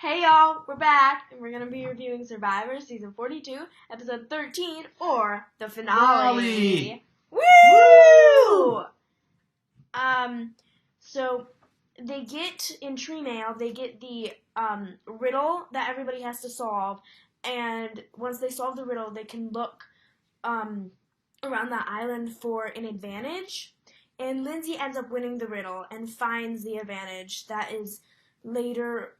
Hey y'all, we're back, and we're gonna be reviewing Survivor Season 42, Episode 13, or the finale. Woo! So they get in Tree Mail, they get the riddle that everybody has to solve, and once they solve the riddle, they can look around the island for an advantage. And Lindsay ends up winning the riddle and finds the advantage that is later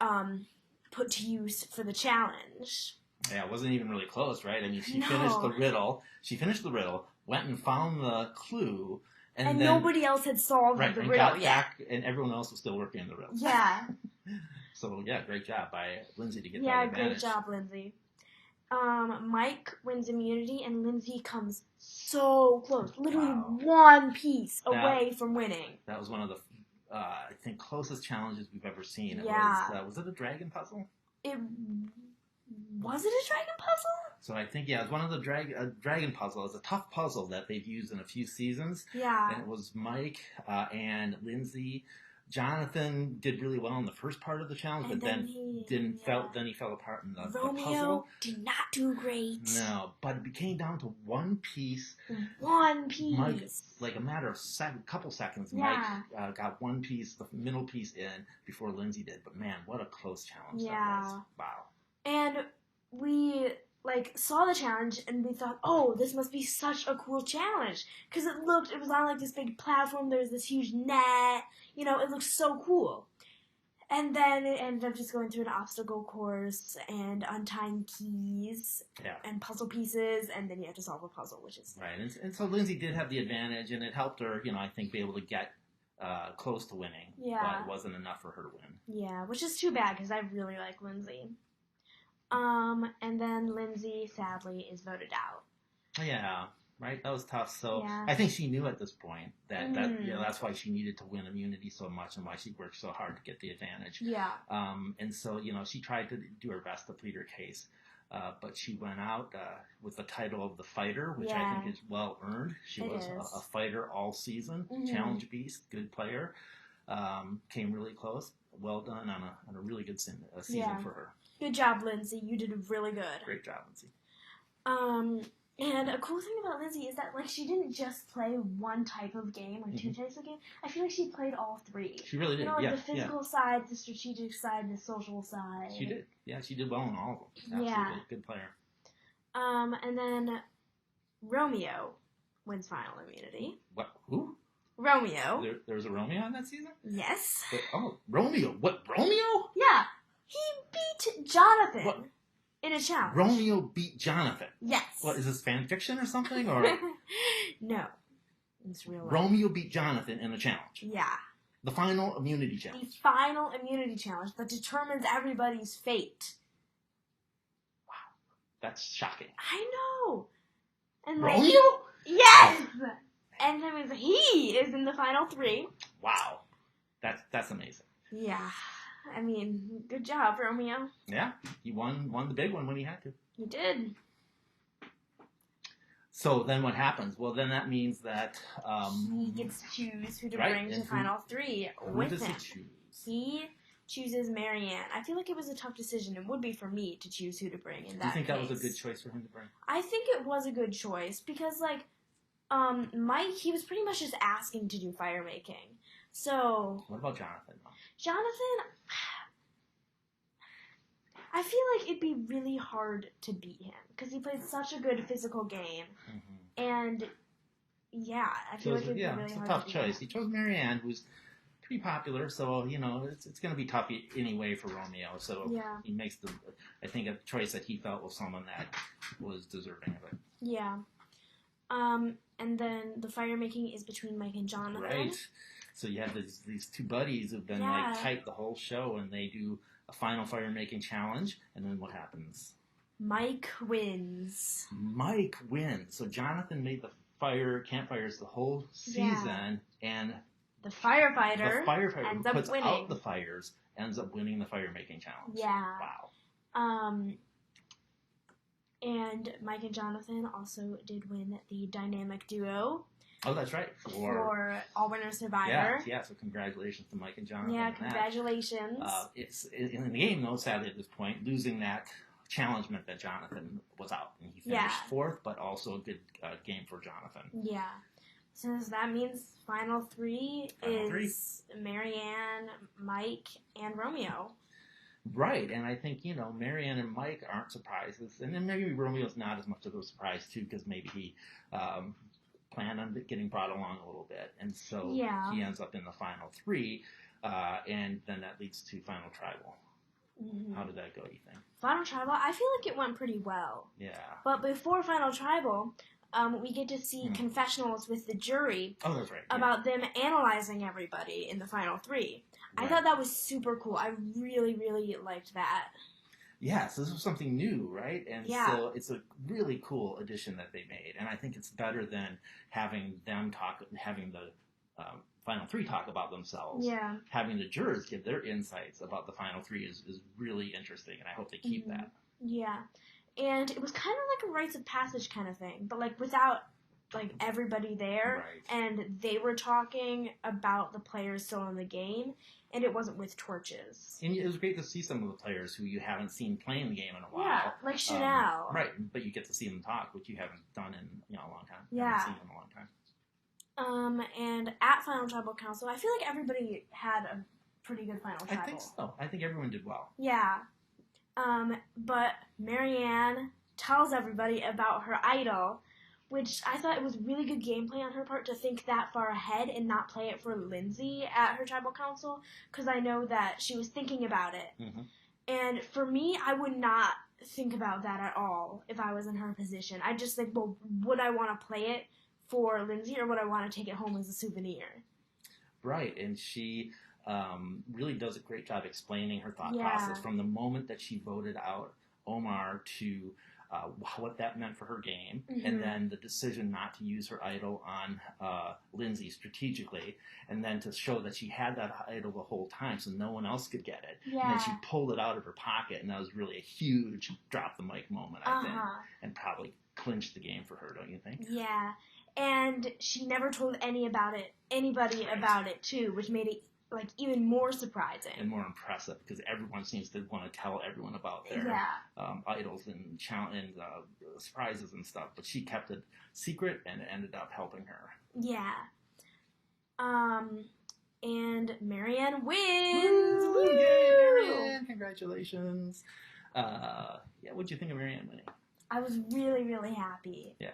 put to use for the challenge. Yeah, it wasn't even really close, right? I mean, she finished the riddle. She finished the riddle, went and found the clue, and then, nobody else had solved the riddle yet. Back, and everyone else was still working the riddle. Yeah. So yeah, great job by Lindsay to get that advantage. Yeah, great job, Lindsay. Mike wins immunity, and Lindsay comes so close, literally one piece away from winning. That was one of the I think closest challenges we've ever seen. Was it a dragon puzzle? Was it a dragon puzzle? So I think, it was one of the dragon puzzle. It's a tough puzzle that they've used in a few seasons. Yeah. And it was Mike and Lindsay. Jonathan did really well in the first part of the challenge, but then he fell apart in the puzzle. Romeo did not do great. No, but it came down to one piece. One piece. Mike, like a matter of couple seconds, Mike got one piece, the middle piece in before Lindsay did. But man, what a close challenge that was. Wow. And we saw the challenge and we thought, oh, this must be such a cool challenge. Because it was on this big platform, there was this huge net, it looked so cool. And then it ended up just going through an obstacle course and untying keys and puzzle pieces, and then you have to solve a puzzle, which is... Right, and so Lindsay did have the advantage, and it helped her, I think, be able to get close to winning. Yeah. But it wasn't enough for her to win. Yeah, which is too bad, because I really like Lindsay. And then Lindsay, sadly, is voted out. Yeah, right? That was tough. So I think she knew at this point that that's why she needed to win immunity so much and why she worked so hard to get the advantage. Yeah. And so, she tried to do her best to plead her case. But she went out with the title of the fighter, which I think is well earned. She was a fighter all season, challenge beast, good player. Came really close. Well done on a really good season for her. Good job, Lindsay. You did really good. Great job, Lindsay. And a cool thing about Lindsay is that, she didn't just play one type of game or two types of game. I feel like she played all three. She really did, the physical side, the strategic side, and the social side. She did. Yeah, she did well in all of them. Absolutely. Yeah. Good player. And then Romeo wins final immunity. What? Who? Romeo. There was a Romeo in that season? Yes. Romeo. What, Romeo? Yeah. He beat Jonathan in a challenge. Romeo beat Jonathan? Yes. What, is this fan fiction or something? Or no. It's real life. Romeo beat Jonathan in a challenge? Yeah. The final immunity challenge? The final immunity challenge that determines everybody's fate. Wow. That's shocking. I know. And Romeo? Yes! And that means he is in the final three. Wow. That's amazing. Yeah. I mean, good job, Romeo. Yeah. He won the big one when he had to. He did. So then what happens? Well, then that means that... he gets to choose who to bring to final three with him. Who does he choose? He chooses Marianne. I feel like it was a tough decision. It would be for me to choose who to bring in that case. Do you think that was a good choice for him to bring? I think it was a good choice because, Mike, he was pretty much just asking to do fire making. So... What about Jonathan? Jonathan, I feel like it'd be really hard to beat him because he played such a good physical game. And, I feel like it'd be really hard to beat him. It's a tough choice. He chose Marianne, who's pretty popular, so, it's going to be tough anyway for Romeo. So he makes, I think, a choice that he felt was someone that was deserving of it. Yeah. And then the fire making is between Mike and Jonathan. Right. So you have these two buddies who've been tight the whole show, and they do a final fire making challenge, and then what happens? Mike wins. Mike wins. So Jonathan made the campfires the whole season, and the firefighter ends up puts winning. Out the fires ends up winning the fire making challenge. Yeah. Wow. And Mike and Jonathan also did win the dynamic duo Oh, that's right. For All Winners Survivor. Yeah. So congratulations to Mike and Jonathan. Yeah, congratulations. It's in the game, though, sadly at this point, losing that challenge meant that Jonathan was out. And he finished fourth, but also a good game for Jonathan. Yeah. So that means final three is Marianne, Mike, and Romeo. Right, and I think, Marianne and Mike aren't surprises. And then maybe Romeo's not as much of a surprise, too, because maybe he planned on getting brought along a little bit. And so he ends up in the final three, and then that leads to Final Tribal. Mm-hmm. How did that go, you think? Final Tribal, I feel like it went pretty well. Yeah. But before Final Tribal, we get to see confessionals with the jury. Oh, that's right. About them analyzing everybody in the final three. Right. I thought that was super cool. I really, really liked that. Yes, this was something new, right? And so it's a really cool addition that they made. And I think it's better than having the final three talk about themselves. Yeah. Having the jurors give their insights about the final three is really interesting, and I hope they keep that. Yeah. And it was kind of like a rites of passage kind of thing, but like without like everybody there. Right. And they were talking about the players still in the game, and it wasn't with torches. And it was great to see some of the players who you haven't seen playing the game in a while. Yeah, like Chanel. Right, but you get to see them talk, which you haven't done in a long time. Yeah. Haven't seen in a long time. And at Final Tribal Council, I feel like everybody had a pretty good Final Tribal. I think so. I think everyone did well. Yeah. But Marianne tells everybody about her idol, which I thought it was really good gameplay on her part to think that far ahead and not play it for Lindsay at her tribal council, because I know that she was thinking about it. Mm-hmm. And for me, I would not think about that at all if I was in her position. I'd just think, well, would I want to play it for Lindsay or would I want to take it home as a souvenir? Right, and she really does a great job explaining her thought process from the moment that she voted out Omar to what that meant for her game, and then the decision not to use her idol on Lindsay strategically, and then to show that she had that idol the whole time so no one else could get it. Yeah. And then she pulled it out of her pocket, and that was really a huge drop the mic moment, I think, and probably clinched the game for her, don't you think? Yeah, and she never told anybody about it too, which made it like even more surprising and more impressive because everyone seems to want to tell everyone about their idols and surprises and stuff, but she kept it secret and it ended up helping her. Yeah. And Marianne wins. Woo! Yay, Marianne! Congratulations. What'd you think of Marianne winning? I was really, really happy. Yeah.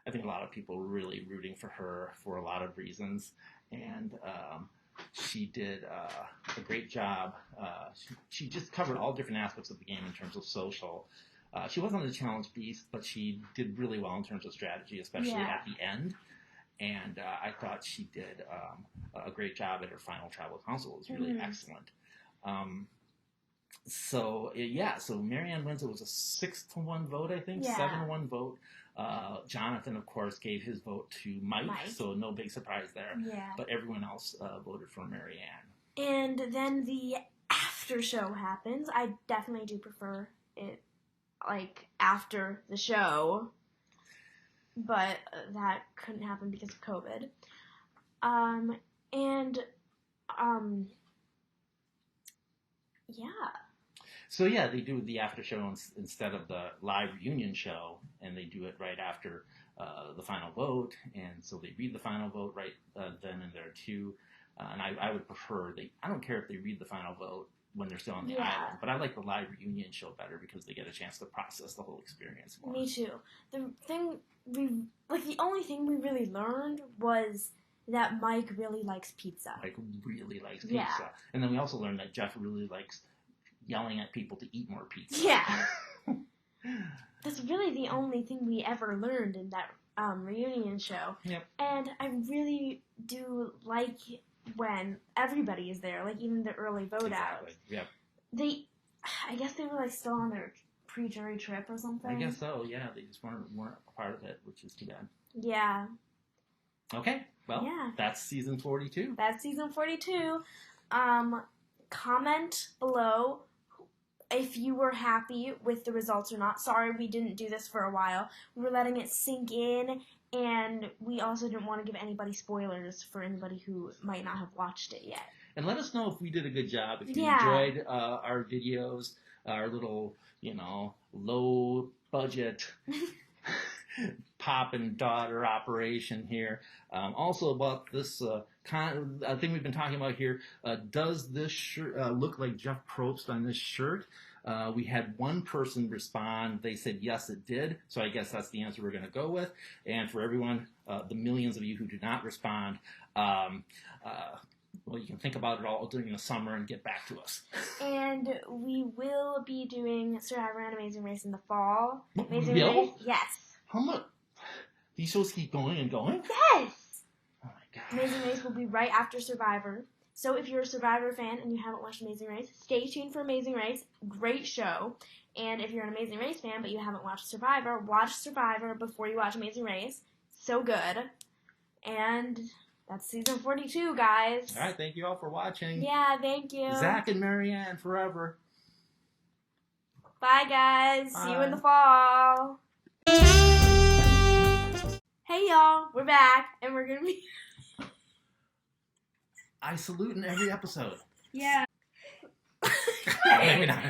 I think a lot of people were really rooting for her for a lot of reasons, and she did a great job. She just covered all different aspects of the game in terms of social. She wasn't a challenge beast, but she did really well in terms of strategy, especially at the end. And I thought she did a great job at her final tribal council. It was really excellent. So Marianne wins. It was a 6-1 vote, I think. 7-1 vote. Jonathan, of course, gave his vote to Mike, so no big surprise there. Yeah. But everyone else voted for Marianne. And then the after show happens. I definitely do prefer it, like, after the show. But that couldn't happen because of COVID. So they do the after show instead of the live reunion show, and they do it right after the final vote, and so they read the final vote right then and there too. And I would prefer I don't care if they read the final vote when they're still on the island, but I like the live reunion show better because they get a chance to process the whole experience more. Me too. The only thing we really learned was that Mike really likes pizza. Mike really likes pizza. And then we also learned that Jeff really likes yelling at people to eat more pizza. Yeah. That's really the only thing we ever learned in that reunion show. Yep. And I really do like when everybody is there, like even the early vote out. Yep. I guess they were like still on their pre-jury trip or something. I guess so, yeah. They just weren't a part of it, which is too bad. Yeah. Okay, well, that's season 42. That's season 42. Comment below if you were happy with the results or not. Sorry we didn't do this for a while. We were letting it sink in And we also didn't want to give anybody spoilers for anybody who might not have watched it yet. And let us know if we did a good job. If you enjoyed our videos, our little, low budget pop and daughter operation here. Also about this thing we've been talking about here. Does this shirt look like Jeff Probst on this shirt? We had one person respond. They said, yes, it did. So I guess that's the answer we're going to go with. And for everyone, the millions of you who do not respond, well, you can think about it all during the summer and get back to us. And we will be doing Survivor and Amazing Race in the fall. Amazing Race? Yes. How much? These shows keep going and going? Yes. Oh my God. Amazing Race will be right after Survivor. So if you're a Survivor fan and you haven't watched Amazing Race, stay tuned for Amazing Race. Great show. And if you're an Amazing Race fan but you haven't watched Survivor, watch Survivor before you watch Amazing Race. So good. And that's season 42, guys. All right, thank you all for watching. Yeah, thank you. Zach and Marianne forever. Bye, guys. Bye. See you in the fall. Hey, y'all. We're back, and we're going to be... I salute in every episode. Yeah. Maybe not.